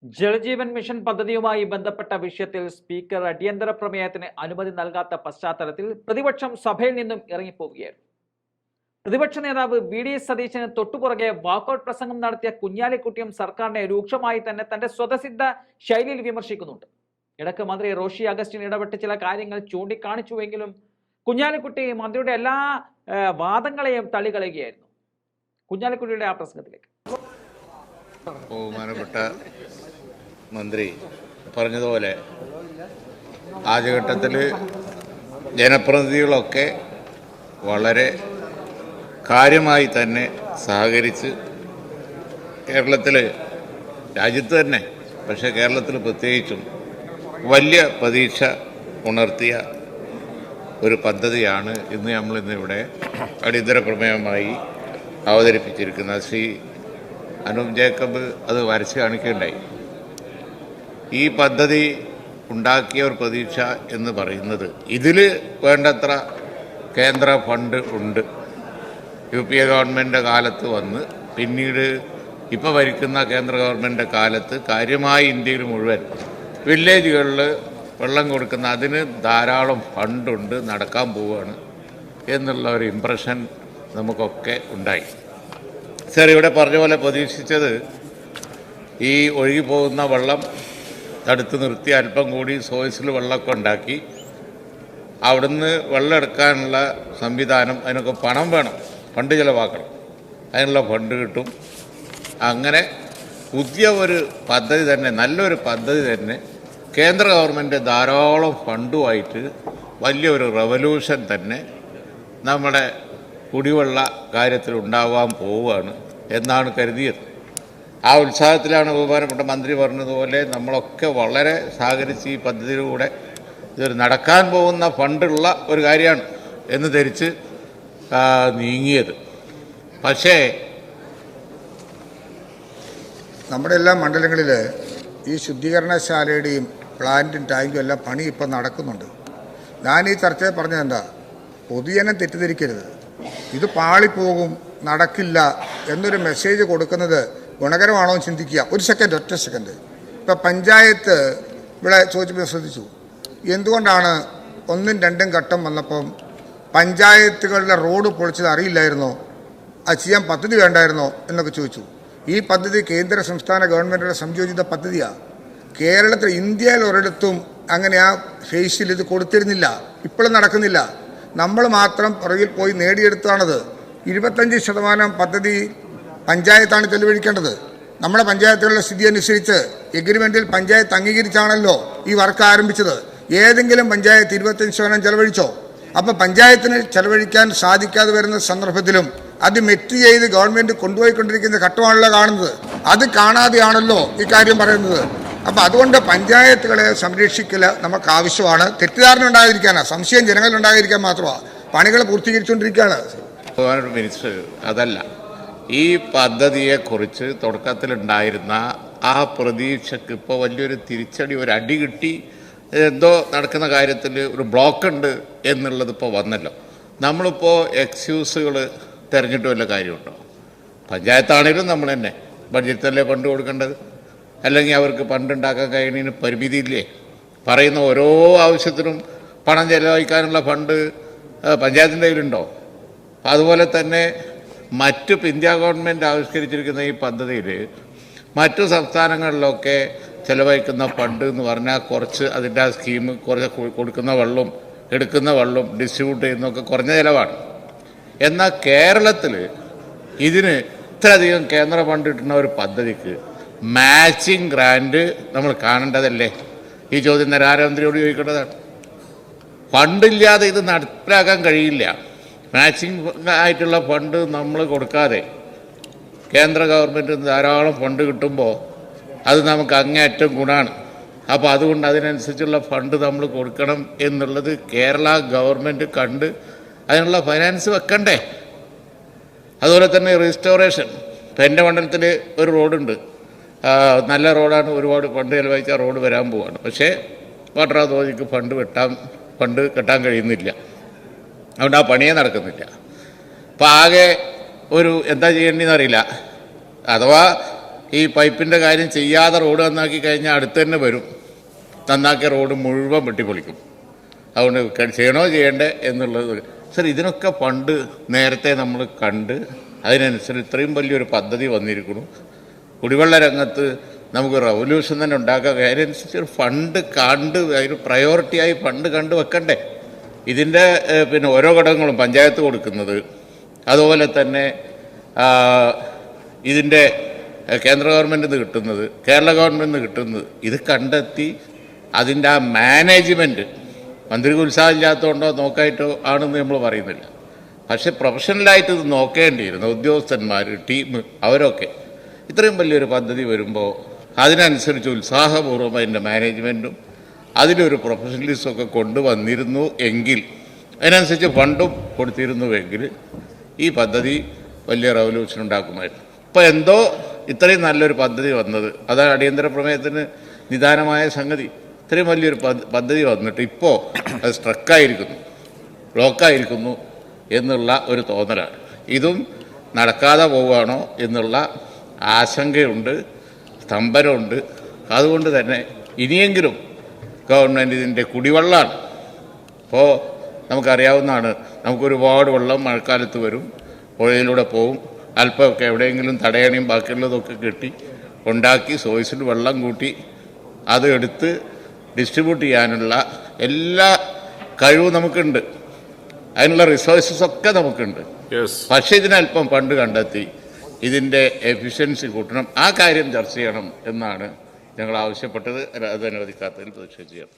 Jal Jeevan mission പദ്ധതിയുമായി ബന്ധപ്പെട്ട വിഷയത്തിൽ സ്പീക്കർ അടിയന്തര പ്രമേയത്തിന് അനുമതി നൽകാത്ത പശ്ചാത്തലത്തിൽ പ്രതിപക്ഷം സഭയിൽ നിന്നും ഇറങ്ങിപ്പോവുകയായിരുന്നു. പ്രതിപക്ഷ നേതാവ് വി.ഡി. സതീശന് തൊട്ടുപുറകെ വാക്കൌട്ട് പ്രസംഗം നടത്തിയ കുഞ്ഞാലിക്കുട്ടിയും സർക്കാരിനെ രൂക്ഷമായി തന്നെ തന്റെ സ്വതസിദ്ധ ശൈലിയിൽ വിമർശിക്കുന്നുണ്ട്. ഇടക്ക് മന്ത്രി റോഷി അഗസ്റ്റിൻ ഇടപെട്ട് ചില കാര്യങ്ങൾ ചൂണ്ടിക്കാണിച്ചുവെങ്കിലും കുഞ്ഞാലിക്കുട്ടി മന്ത്രിയുടെ എല്ലാ വാദങ്ങളെയും തള്ളിക്കളയുകയായിരുന്നു. കുഞ്ഞാലിക്കുട്ടിയുടെ ആ പ്രസംഗത്തിലേക്ക്. ബഹുമാനപ്പെട്ട മന്ത്രി പറഞ്ഞതുപോലെ ആദ്യഘട്ടത്തിൽ ജനപ്രതിനിധികളൊക്കെ വളരെ കാര്യമായി തന്നെ സഹകരിച്ച് കേരളത്തിൽ, രാജ്യത്ത് തന്നെ, പക്ഷേ കേരളത്തിൽ പ്രത്യേകിച്ചും വലിയ പ്രതീക്ഷ ഉണർത്തിയ ഒരു പദ്ധതിയാണ് നമ്മളിന്നിവിടെ അടിയന്തര പ്രമേയമായി അവതരിപ്പിച്ചിരിക്കുന്നത്. ശ്രീ അനൂപ് ജേക്കബ് അത് വരച്ച് കാണിക്കുകയുണ്ടായി. ഈ പദ്ധതി ഉണ്ടാക്കിയ ഒരു പ്രതീക്ഷ എന്ന് പറയുന്നത് ഇതിൽ വേണ്ടത്ര കേന്ദ്ര ഫണ്ട് ഉണ്ട്. UPA ഗവൺമെൻറ്റിൻ്റെ കാലത്ത് വന്ന് പിന്നീട് ഇപ്പോൾ ഭരിക്കുന്ന കേന്ദ്ര ഗവൺമെൻറ്റിൻ്റെ കാലത്ത് കാര്യമായി ഇന്ത്യയിൽ മുഴുവൻ വില്ലേജുകളിൽ വെള്ളം കൊടുക്കുന്ന അതിന് ധാരാളം ഫണ്ടുണ്ട്, നടക്കാൻ പോവുകയാണ് എന്നുള്ള ഒരു ഇംപ്രഷൻ നമുക്കൊക്കെ ഉണ്ടായി. സർ, ഇവിടെ പറഞ്ഞ പോലെ പ്രതീക്ഷിച്ചത് ഈ ഒഴുകി പോകുന്ന വെള്ളം തടുത്ത് നിർത്തി അല്പം കൂടി സോഴ്സിൽ വെള്ളമൊക്കെ ഉണ്ടാക്കി അവിടുന്ന് വെള്ളം എടുക്കാനുള്ള സംവിധാനം, അതിനൊക്കെ പണം വേണം, ഫണ്ട് ചിലവാക്കണം, അതിനുള്ള ഫണ്ട് കിട്ടും. അങ്ങനെ പുതിയ ഒരു പദ്ധതി തന്നെ, നല്ലൊരു പദ്ധതി തന്നെ കേന്ദ്ര ഗവൺമെൻറ് ധാരാളം ഫണ്ടുമായിട്ട് വലിയൊരു റവല്യൂഷൻ തന്നെ നമ്മുടെ കുടിവെള്ള കാര്യത്തിൽ ഉണ്ടാവാൻ പോവുകയാണ് എന്നാണ് കരുതിയത്. ആ ഉത്സാഹത്തിലാണ് ബഹുമാനപ്പെട്ട മന്ത്രി പറഞ്ഞതുപോലെ നമ്മളൊക്കെ വളരെ സഹകരിച്ച് ഈ പദ്ധതിയിലൂടെ ഇതൊരു നടക്കാൻ പോകുന്ന ഫണ്ടുള്ള ഒരു കാര്യമാണ് എന്ന് ധരിച്ച് നീങ്ങിയത്. പക്ഷേ നമ്മുടെ എല്ലാ മണ്ഡലങ്ങളിൽ ഈ ശുദ്ധീകരണശാലയുടെയും പ്ലാന്റും ടാങ്കും എല്ലാം പണി ഇപ്പം നടക്കുന്നുണ്ട്. ഞാൻ ഈ ചർച്ചയിൽ പറഞ്ഞതെന്താ, പൊതുജനം തെറ്റിദ്ധരിക്കരുത്, ഇത് പാളിപ്പോകും, നടക്കില്ല എന്നൊരു മെസ്സേജ് കൊടുക്കുന്നത് ഗുണകരമാണോ എന്ന് ചിന്തിക്കുക. ഒറ്റ സെക്കൻഡ്. ഇപ്പം പഞ്ചായത്ത് ഇവിടെ ചോദിച്ചപ്പോൾ ശ്രദ്ധിച്ചു, എന്തുകൊണ്ടാണ് 1ഉം 2ഉം ഘട്ടം വന്നപ്പം പഞ്ചായത്തുകളുടെ റോഡ് പൊളിച്ചത് അറിയില്ലായിരുന്നോ, അത് ചെയ്യാൻ പദ്ധതി വേണ്ടായിരുന്നോ എന്നൊക്കെ ചോദിച്ചു. ഈ പദ്ധതി കേന്ദ്ര സംസ്ഥാന ഗവൺമെൻറ്റുകളുടെ സംയോജിത പദ്ധതിയാണ്. കേരളത്തിൽ, ഇന്ത്യയിൽ ഒരിടത്തും അങ്ങനെ ആ ഫേസിൽ ഇത് കൊടുത്തിരുന്നില്ല, ഇപ്പോഴും നടക്കുന്നില്ല. നമ്മൾ മാത്രം പുറകിൽ പോയി നേടിയെടുത്താണത്. 25% പദ്ധതി പഞ്ചായത്താണ് ചെലവഴിക്കേണ്ടത്. നമ്മുടെ പഞ്ചായത്തുകളുടെ സ്ഥിതി അനുസരിച്ച് എഗ്രിമെൻറ്റിൽ പഞ്ചായത്ത് അംഗീകരിച്ചാണല്ലോ ഈ വർക്ക് ആരംഭിച്ചത്. ഏതെങ്കിലും പഞ്ചായത്ത് 25% ചെലവഴിച്ചോ? അപ്പോൾ പഞ്ചായത്തിന് ചെലവഴിക്കാൻ സാധിക്കാതെ വരുന്ന സന്ദർഭത്തിലും അത് മെറ്റ് ചെയ്ത് ഗവൺമെൻറ് കൊണ്ടുപോയിക്കൊണ്ടിരിക്കുന്ന ഘട്ടമാണല്ലോ കാണുന്നത്. അത് കാണാതെയാണല്ലോ ഈ കാര്യം പറയുന്നത്. അപ്പോൾ അതുകൊണ്ട് പഞ്ചായത്തുകളെ സംരക്ഷിക്കൽ നമുക്ക് ആവശ്യമാണ്. തെറ്റിദ്ധാരണ ഉണ്ടായിരിക്കാനാണ്, സംശയം ജനങ്ങളിലുണ്ടായിരിക്കാൻ മാത്രമാണ്. പണികൾ പൂർത്തീകരിച്ചുകൊണ്ടിരിക്കുകയാണ്. മിനിസ്റ്റർ, അതല്ല, ഈ പദ്ധതിയെക്കുറിച്ച് തുടക്കത്തിലുണ്ടായിരുന്ന ആ പ്രതീക്ഷയ്ക്ക് ഇപ്പോൾ വലിയൊരു തിരിച്ചടി, ഒരു അടി കിട്ടി. എന്തോ നടക്കുന്ന കാര്യത്തിൽ ഒരു ബ്ലോക്ക് ഉണ്ട് എന്നുള്ളത് ഇപ്പോൾ വന്നല്ലോ. നമ്മളിപ്പോൾ എക്സ്ക്യൂസുകൾ തിരഞ്ഞിട്ട് വല്ല കാര്യമുണ്ടോ? പഞ്ചായത്താണെങ്കിലും നമ്മൾ തന്നെ ബഡ്ജറ്റല്ലേ ഫണ്ട് കൊടുക്കേണ്ടത്, അല്ലെങ്കിൽ അവർക്ക് ഫണ്ടുണ്ടാക്കാൻ കഴിയുന്നതിന് പരിമിതിയില്ലേ? പറയുന്ന ഓരോ ആവശ്യത്തിനും പണം ചെലവഴിക്കാനുള്ള ഫണ്ട് പഞ്ചായത്തിൻ്റെ കയ്യിലുണ്ടോ? അതുപോലെ തന്നെ ഇന്ത്യ ഗവൺമെൻറ് ആവിഷ്കരിച്ചിരിക്കുന്ന ഈ പദ്ധതിയിൽ മറ്റു സംസ്ഥാനങ്ങളിലൊക്കെ ചെലവഴിക്കുന്ന ഫണ്ട് എന്ന് പറഞ്ഞാൽ കുറച്ച് അതിൻ്റെ ആ സ്കീം കുറച്ച് കൊടുക്കുന്ന വെള്ളവും എടുക്കുന്ന വെള്ളവും ഡിസ്ട്രിബ്യൂട്ട് ചെയ്യുന്നതൊക്കെ കുറഞ്ഞ ചിലവാണ്. എന്നാൽ കേരളത്തിൽ ഇതിന് ഇത്രയധികം കേന്ദ്ര ഫണ്ട് കിട്ടുന്ന ഒരു പദ്ധതിക്ക് മാച്ചിങ് ഗ്രാൻഡ് നമ്മൾ കാണേണ്ടതല്ലേ? ഈ ചോദ്യം നരേന്ദ്രമന്ത്രിയോട് ചോദിക്കേണ്ടതാണ്. ഫണ്ടില്ലാതെ ഇത് നടപ്പിലാക്കാൻ കഴിയില്ല. മാച്ചിങ് ആയിട്ടുള്ള ഫണ്ട് നമ്മൾ കൊടുക്കാതെ കേന്ദ്ര ഗവൺമെൻറ് ധാരാളം ഫണ്ട് കിട്ടുമ്പോൾ അത് നമുക്ക് അങ്ങേയറ്റം ഗുണമാണ്. അപ്പോൾ അതുകൊണ്ട് അതിനനുസരിച്ചുള്ള ഫണ്ട് നമ്മൾ കൊടുക്കണം എന്നുള്ളത് കേരള ഗവൺമെൻറ് കണ്ട് അതിനുള്ള ഫൈനാൻസ് വെക്കണ്ടേ? അതുപോലെ തന്നെ റീസ്റ്റോറേഷൻ. ഇപ്പം എൻ്റെ മണ്ഡലത്തിൽ ഒരു റോഡുണ്ട്, നല്ല റോഡാണ്, ഒരുപാട് ഫണ്ട് ചെലവഴിച്ച റോഡ് വരാൻ പോവാണ്. പക്ഷേ വാട്ടർ അതോറിറ്റിക്ക് ഫണ്ട് കെട്ടാൻ കഴിയുന്നില്ല. അതുകൊണ്ട് ആ പണിയേ നടക്കുന്നില്ല. അപ്പം ആകെ ഒരു എന്താ ചെയ്യേണ്ടതെന്ന് അറിയില്ല. അഥവാ ഈ പൈപ്പിൻ്റെ കാര്യം ചെയ്യാതെ റോഡ് നന്നാക്കി കഴിഞ്ഞാൽ അടുത്ത് തന്നെ വരും, നന്നാക്കിയ റോഡ് മുഴുവൻ വെട്ടിപ്പൊളിക്കും. അതുകൊണ്ട് ചെയ്യണോ ചെയ്യണ്ടേ എന്നുള്ളത് സർ, ഇതിനൊക്കെ പണ്ട് നേരത്തെ നമ്മൾ കണ്ട് അതിനനുസരിച്ച് ഇത്രയും വലിയൊരു പദ്ധതി വന്നിരിക്കുന്നു. കുടിവെള്ള രംഗത്ത് നമുക്ക് റവല്യൂഷൻ തന്നെ ഉണ്ടാക്കുക. അതിനനുസരിച്ച് ഒരു ഫണ്ട് കണ്ട് അതിന് പ്രയോറിറ്റിയായി ഫണ്ട് കണ്ട് വെക്കണ്ടേ. ഇതിൻ്റെ പിന്നെ ഓരോ ഘടകങ്ങളും പഞ്ചായത്ത് കൊടുക്കുന്നത്, അതുപോലെ തന്നെ ഇതിൻ്റെ കേന്ദ്ര ഗവൺമെൻറ്റിൽ നിന്ന് കിട്ടുന്നത്, കേരള ഗവൺമെൻറ്റിൽ നിന്ന് കിട്ടുന്നത്, ഇത് കണ്ടെത്തി അതിൻ്റെ ആ മാനേജ്മെൻറ്റ് മന്ത്രിക്ക് ഉത്സാഹമില്ലാത്തതുകൊണ്ടോ നോക്കായിട്ടോ ആണെന്ന് നമ്മൾ പറയുന്നില്ല. പക്ഷെ പ്രൊഫഷണലായിട്ട് ഇത് നോക്കേണ്ടിയിരുന്ന ഉദ്യോഗസ്ഥന്മാർ, ടീം, അവരൊക്കെ ഇത്രയും വലിയൊരു പദ്ധതി വരുമ്പോൾ അതിനനുസരിച്ച് ഉത്സാഹപൂർവ്വം അതിൻ്റെ മാനേജ്മെൻറ്റും അതിലൊരു പ്രൊഫഷണലിസമൊക്കെ കൊണ്ടുവന്നിരുന്നു എങ്കിൽ, അതിനനുസരിച്ച് ഫണ്ടും കൊടുത്തിരുന്നുവെങ്കിൽ ഈ പദ്ധതി വലിയ റവല്യൂഷൻ ഉണ്ടാക്കുമായിരുന്നു. ഇപ്പോൾ എന്തോ ഇത്രയും നല്ലൊരു പദ്ധതി വന്നത്, അതാണ് അടിയന്തര പ്രമേയത്തിന് നിദാനമായ സംഗതി. ഇത്രയും വലിയൊരു പദ്ധതി വന്നിട്ട് ഇപ്പോൾ അത് സ്ട്രക്കായിരിക്കുന്നു, ബ്ലോക്കായിരിക്കുന്നു എന്നുള്ള ഒരു തോന്നലാണ്. ഇതും നടക്കാതെ പോവുകയാണോ എന്നുള്ള ആശങ്കയുണ്ട്, സ്തംഭനമുണ്ട്. അതുകൊണ്ട് തന്നെ ഇനിയെങ്കിലും ഗവൺമെൻറ് ഇതിൻ്റെ കുടിവെള്ളമാണ്. ഇപ്പോൾ നമുക്കറിയാവുന്നതാണ്, നമുക്കൊരുപാട് വെള്ളം മഴക്കാലത്ത് വരും, പുഴയിലൂടെ പോവും, അല്പമൊക്കെ എവിടെയെങ്കിലും തടയണയും ബാക്കിയുള്ളതൊക്കെ കെട്ടി ഉണ്ടാക്കി സോഴ്സിൽ വെള്ളം കൂട്ടി അത് എടുത്ത് ഡിസ്ട്രിബ്യൂട്ട് ചെയ്യാനുള്ള എല്ലാ കഴിവും നമുക്കുണ്ട്, അതിനുള്ള റിസോഴ്സസ് ഒക്കെ നമുക്കുണ്ട്. പക്ഷേ ഇതിനല്പം ഫണ്ട് കണ്ടെത്തി ഇതിൻ്റെ എഫിഷ്യൻസി കൂട്ടണം, ആ കാര്യം ചർച്ച ചെയ്യണം എന്നാണ് ഞങ്ങൾ ആവശ്യപ്പെട്ടത്. അത് അനുവദിക്കാത്തതിൽ പ്രതിഷേധിക്കുകയാണ്.